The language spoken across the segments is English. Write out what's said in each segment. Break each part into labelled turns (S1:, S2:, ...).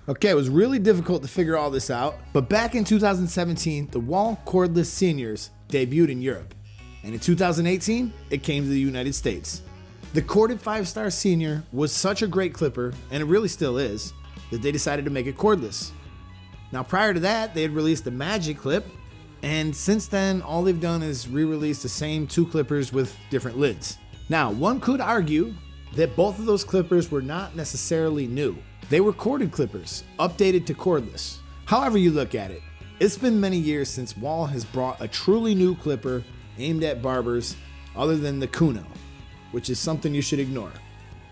S1: Okay, it was really difficult to figure all this out, but back in 2017, the Wahl Cordless Seniors debuted in Europe, and in 2018, it came to the United States. The corded 5-star Senior was such a great clipper, and it really still is, that they decided to make it cordless. Now prior to that, they had released the Magic Clip, and since then, all they've done is re-release the same 2 clippers with different lids. Now, one could argue that both of those clippers were not necessarily new. They were corded clippers, updated to cordless. However you look at it, it's been many years since Wahl has brought a truly new clipper aimed at barbers other than the Kuno, which is something you should ignore,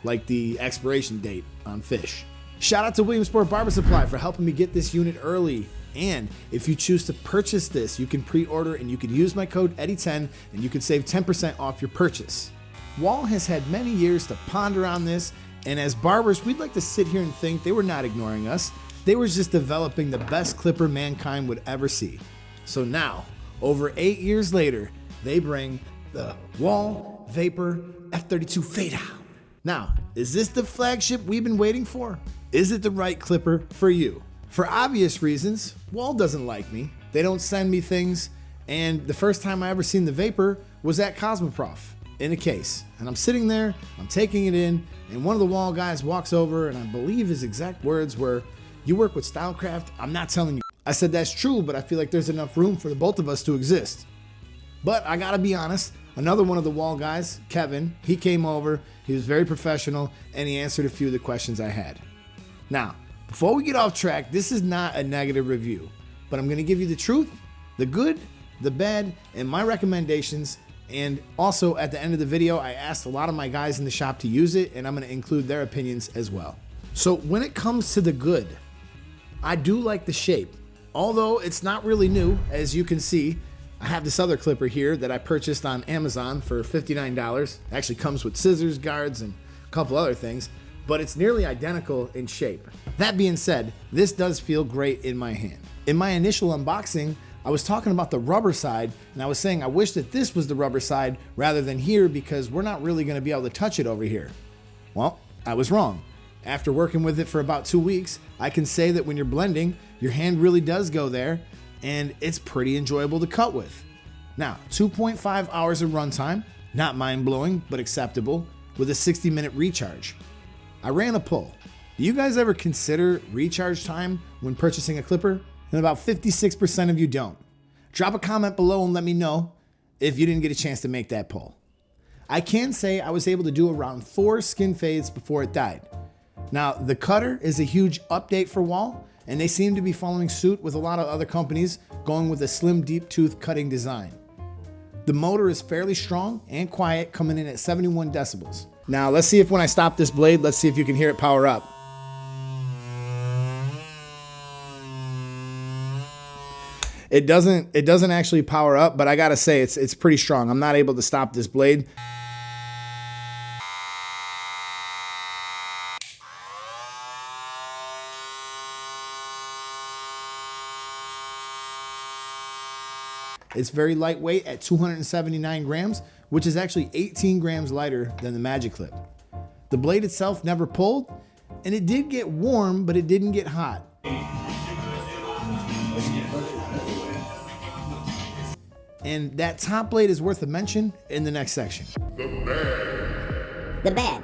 S1: like the expiration date on fish. Shout out to Williamsport Barber Supply for helping me get this unit early. And if you choose to purchase this, you can pre-order and you can use my code Eddie10 and you can save 10% off your purchase. Wahl has had many years to ponder on this, and as barbers, we'd like to sit here and think they were not ignoring us. They were just developing the best clipper mankind would ever see. So now, over 8 years later, they bring the Wahl Vapor F32 Fade out. Now, is this the flagship we've been waiting for? Is it the right clipper for you? For obvious reasons, Wahl doesn't like me. They don't send me things, and the first time I ever seen the Vapor was at Cosmoprof in a case. And I'm sitting there, I'm taking it in, and one of the Wahl guys walks over, and I believe his exact words were, "You work with Stylecraft? I'm not telling you." I said, "That's true, but I feel like there's enough room for the both of us to exist." But I gotta be honest, another one of the Wahl guys, Kevin, he came over, he was very professional, and he answered a few of the questions I had. Now, before we get off track, this is not a negative review, but I'm gonna give you the truth, the good, the bad, and my recommendations. And also at the end of the video, I asked a lot of my guys in the shop to use it, and I'm gonna include their opinions as well. So when it comes to the good, I do like the shape. Although it's not really new, as you can see, I have this other clipper here that I purchased on Amazon for $59. It actually comes with scissors, guards, and a couple other things, but it's nearly identical in shape. That being said, this does feel great in my hand. In my initial unboxing, I was talking about the rubber side, and I was saying I wish that this was the rubber side rather than here because we're not really gonna be able to touch it over here. Well, I was wrong. After working with it for about 2 weeks, I can say that when you're blending, your hand really does go there, and it's pretty enjoyable to cut with. Now, 2.5 hours of runtime, not mind-blowing, but acceptable, with a 60-minute recharge. I ran a poll. Do you guys ever consider recharge time when purchasing a clipper? And about 56% of you don't. Drop a comment below and let me know if you didn't get a chance to make that poll. I can say I was able to do around 4 skin fades before it died. Now, the cutter is a huge update for Wahl, and they seem to be following suit with a lot of other companies going with a slim, deep tooth cutting design. The motor is fairly strong and quiet, coming in at 71 decibels. Now, let's see if when I stop this blade, let's see if you can hear it power up. It doesn't actually power up, but I gotta say it's pretty strong. I'm not able to stop this blade. It's very lightweight at 279 grams, which is actually 18 grams lighter than the Magic Clip. The blade itself never pulled, and it did get warm, but it didn't get hot. And that top blade is worth a mention in the next section.
S2: The bad.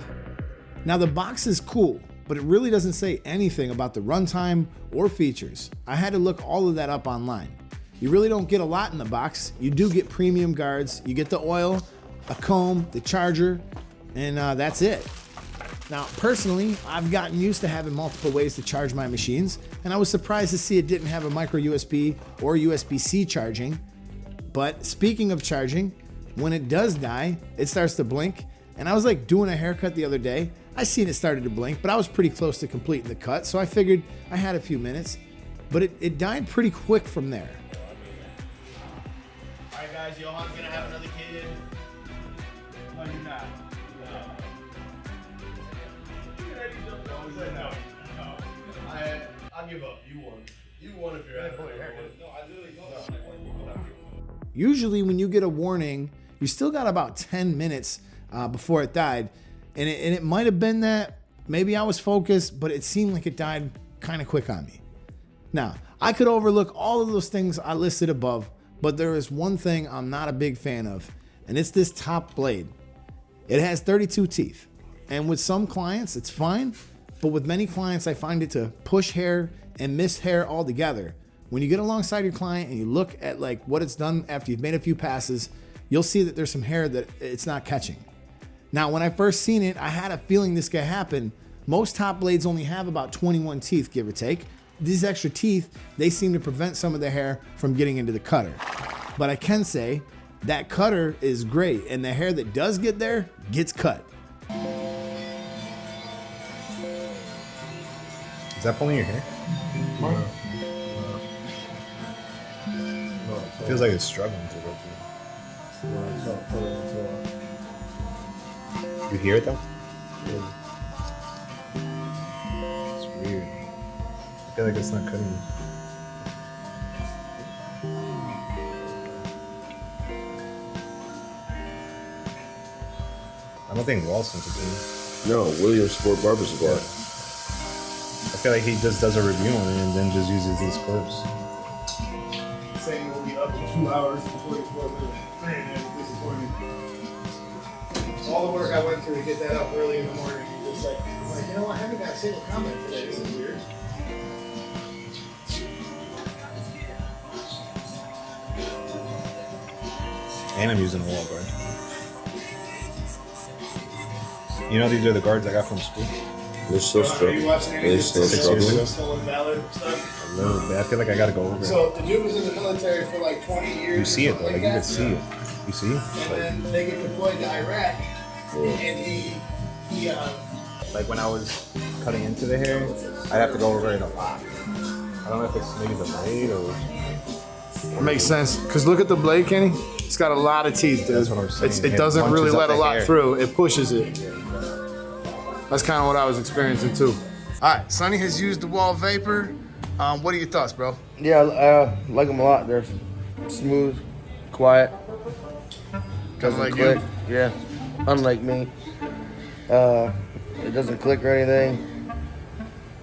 S1: Now the box is cool, but it really doesn't say anything about the runtime or features. I had to look all of that up online. You really don't get a lot in the box. You do get premium guards, you get the oil, a comb, the charger, and that's it. Now personally, I've gotten used to having multiple ways to charge my machines, and I was surprised to see it didn't have a micro USB or USB-C charging. But speaking of charging, when it does die, it starts to blink. And I was like doing a haircut the other day. I seen it started to blink, but I was pretty close to completing the cut. So I figured I had a few minutes, but it died pretty quick from there.
S3: All right, guys, Johan's gonna have another kid. No, you're not. No. I'll give up. You won. You won if you're having a haircut. No, I literally told him.
S1: Usually when you get a warning, you still got about 10 minutes before it died. And it might have been that maybe I was focused, but it seemed like it died kind of quick on me. Now, I could overlook all of those things I listed above, but there is one thing I'm not a big fan of, and it's this top blade. It has 32 teeth, and with some clients, it's fine, but with many clients, I find it to push hair and miss hair altogether. When you get alongside your client and you look at like what it's done after you've made a few passes, you'll see that there's some hair that it's not catching. Now, when I first seen it, I had a feeling this could happen. Most top blades only have about 21 teeth, give or take. These extra teeth, they seem to prevent some of the hair from getting into the cutter. But I can say that cutter is great, and the hair that does get there gets cut.
S4: Is that pulling your hair? It feels like it's struggling to go through. You hear it though? It's weird. I feel like it's not cutting. I don't think Wall sent it to me.
S3: No, Williamsport Barber Supply.
S4: Yeah. I feel like he just does a review on it and then just uses these clips.
S1: Saying it will be up in 2 hours and 44 minutes. Man, that's disappointing. All the work I went through to get that up early in the morning, just like, I'm like, you know what, I haven't got a single comment today. This is weird.
S4: And I'm using a wall guard. You know, these are the guards I got from school.
S3: They're still struggling. They're still
S4: 6 years
S3: struggling.
S4: ago.
S1: Still invalid stuff.
S4: A little bit. I feel like I gotta go over it.
S1: So the dude was in the military for like 20 years.
S4: You see it though, like you
S1: that.
S4: can see it. You see?
S1: And then they get deployed to Iraq, and he
S4: Like when I was cutting into the hair, I'd have to go over it a lot. I don't know if it's maybe the blade or...
S1: Makes sense, because look at the blade, Kenny. It's got a lot of teeth, dude.
S4: That's what I'm saying.
S1: It doesn't
S4: bunches
S1: really
S4: up
S1: let a
S4: the
S1: lot
S4: hair.
S1: through. It pushes it. That's kind of what I was experiencing too. All right, Sonny has used the Wahl Vapor. What are your thoughts, bro?
S5: Yeah, I like them a lot. They're smooth, quiet. Doesn't
S1: Unlike
S5: click.
S1: you?
S5: Yeah, unlike me. It doesn't click or anything.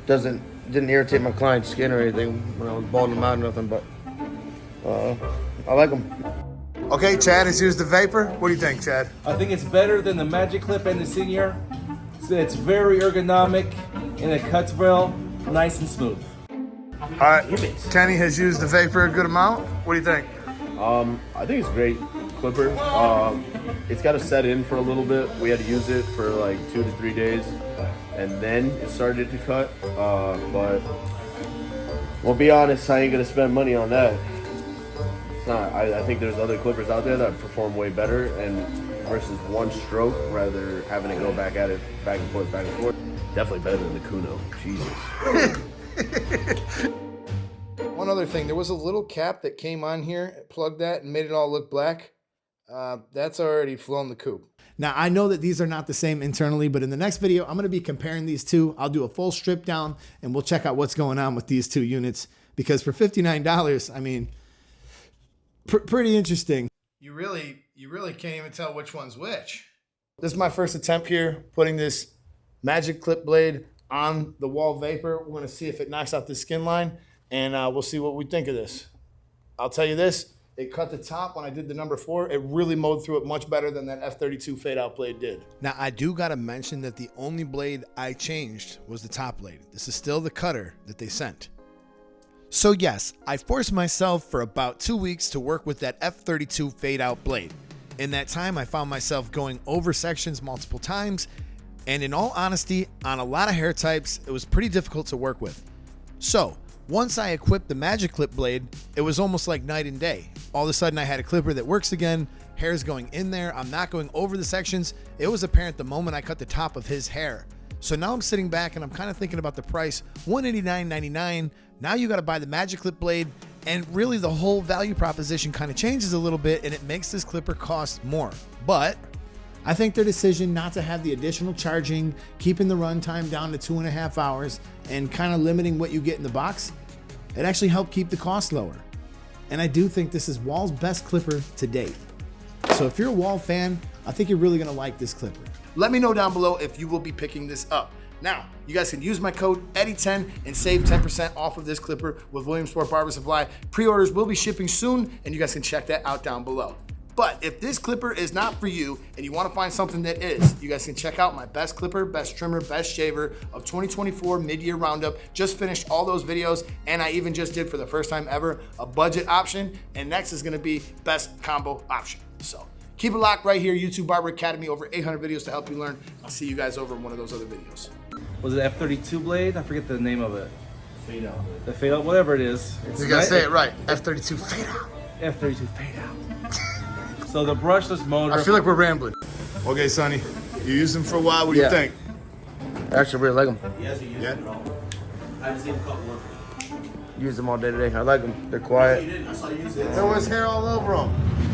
S5: Didn't irritate my client's skin or anything when I was balding them out or nothing. But I like them.
S1: Okay, Chad has used the Vapor. What do you think, Chad?
S6: I think it's better than the Magic Clip and the Senior. It's very ergonomic and it cuts well, nice and smooth.
S1: All right, Kenny has used the Vapor a good amount. What do you think?
S7: I think it's great clipper. It's got to set in for a little bit. We had to use it for like 2 to 3 days, and then it started to cut. But we'll be honest, I ain't gonna spend money on that. It's not. I think there's other clippers out there that perform way better, and versus one stroke, rather having to go back at it, back and forth, back and forth. Definitely better than the Kuno. Jesus.
S1: One other thing, there was a little cap that came on here, plugged that, and made it all look black. That's already flown the coop. Now, I know that these are not the same internally, but in the next video, I'm going to be comparing these two. I'll do a full strip down, and we'll check out what's going on with these two units. Because for $59, I mean, pretty interesting. You really can't even tell which one's which. This is my first attempt here, putting this Magic Clip blade on the Wahl Vapor. We're going to see if it knocks out the skin line, and we'll see what we think of this. I'll tell you this, it cut the top when I did the number 4. It really mowed through it much better than that F32 Fade Out blade did. Now, I do got to mention that the only blade I changed was the top blade. This is still the cutter that they sent. So yes, I forced myself for about 2 weeks to work with that F32 Fade Out blade. In that time, I found myself going over sections multiple times, and in all honesty, on a lot of hair types, it was pretty difficult to work with. So, once I equipped the Magic Clip blade, it was almost like night and day. All of a sudden, I had a clipper that works again, hair's going in there, I'm not going over the sections. It was apparent the moment I cut the top of his hair. So now I'm sitting back and I'm kind of thinking about the price, $189.99. Now you got to buy the Magic Clip blade, and really the whole value proposition kind of changes a little bit, and it makes this clipper cost more. But I think their decision not to have the additional charging, keeping the runtime down to 2.5 hours, and kind of limiting what you get in the box, it actually helped keep the cost lower. And I do think this is Wahl's best clipper to date. So if you're a Wahl fan, I think you're really going to like this clipper. Let me know down below if you will be picking this up. Now, you guys can use my code Eddie10 and save 10% off of this clipper with Williamsport Barber Supply. Pre-orders will be shipping soon, and you guys can check that out down below. But if this clipper is not for you and you want to find something that is, you guys can check out my best clipper, best trimmer, best shaver of 2024 mid-year roundup. Just finished all those videos, and I even just did, for the first time ever, a budget option, and next is going to be best combo option. So keep it locked right here, YouTube Barber Academy, over 800 videos to help you learn. I'll see you guys over in one of those other videos.
S6: Was it F32 blade? I forget the name of it. Fade out. The fade out, whatever it is.
S1: You gotta say it right. F32 Fade out.
S6: F32 fade out. So the brushless motor.
S1: I feel like we're rambling. Okay, Sonny, you used them for a while. What do you think?
S5: I actually really like them.
S6: He hasn't used them at all. I haven't seen him cut one.
S5: Use them all day today. I like them. They're quiet.
S6: He didn't. I saw you use it.
S1: There was hair all over them.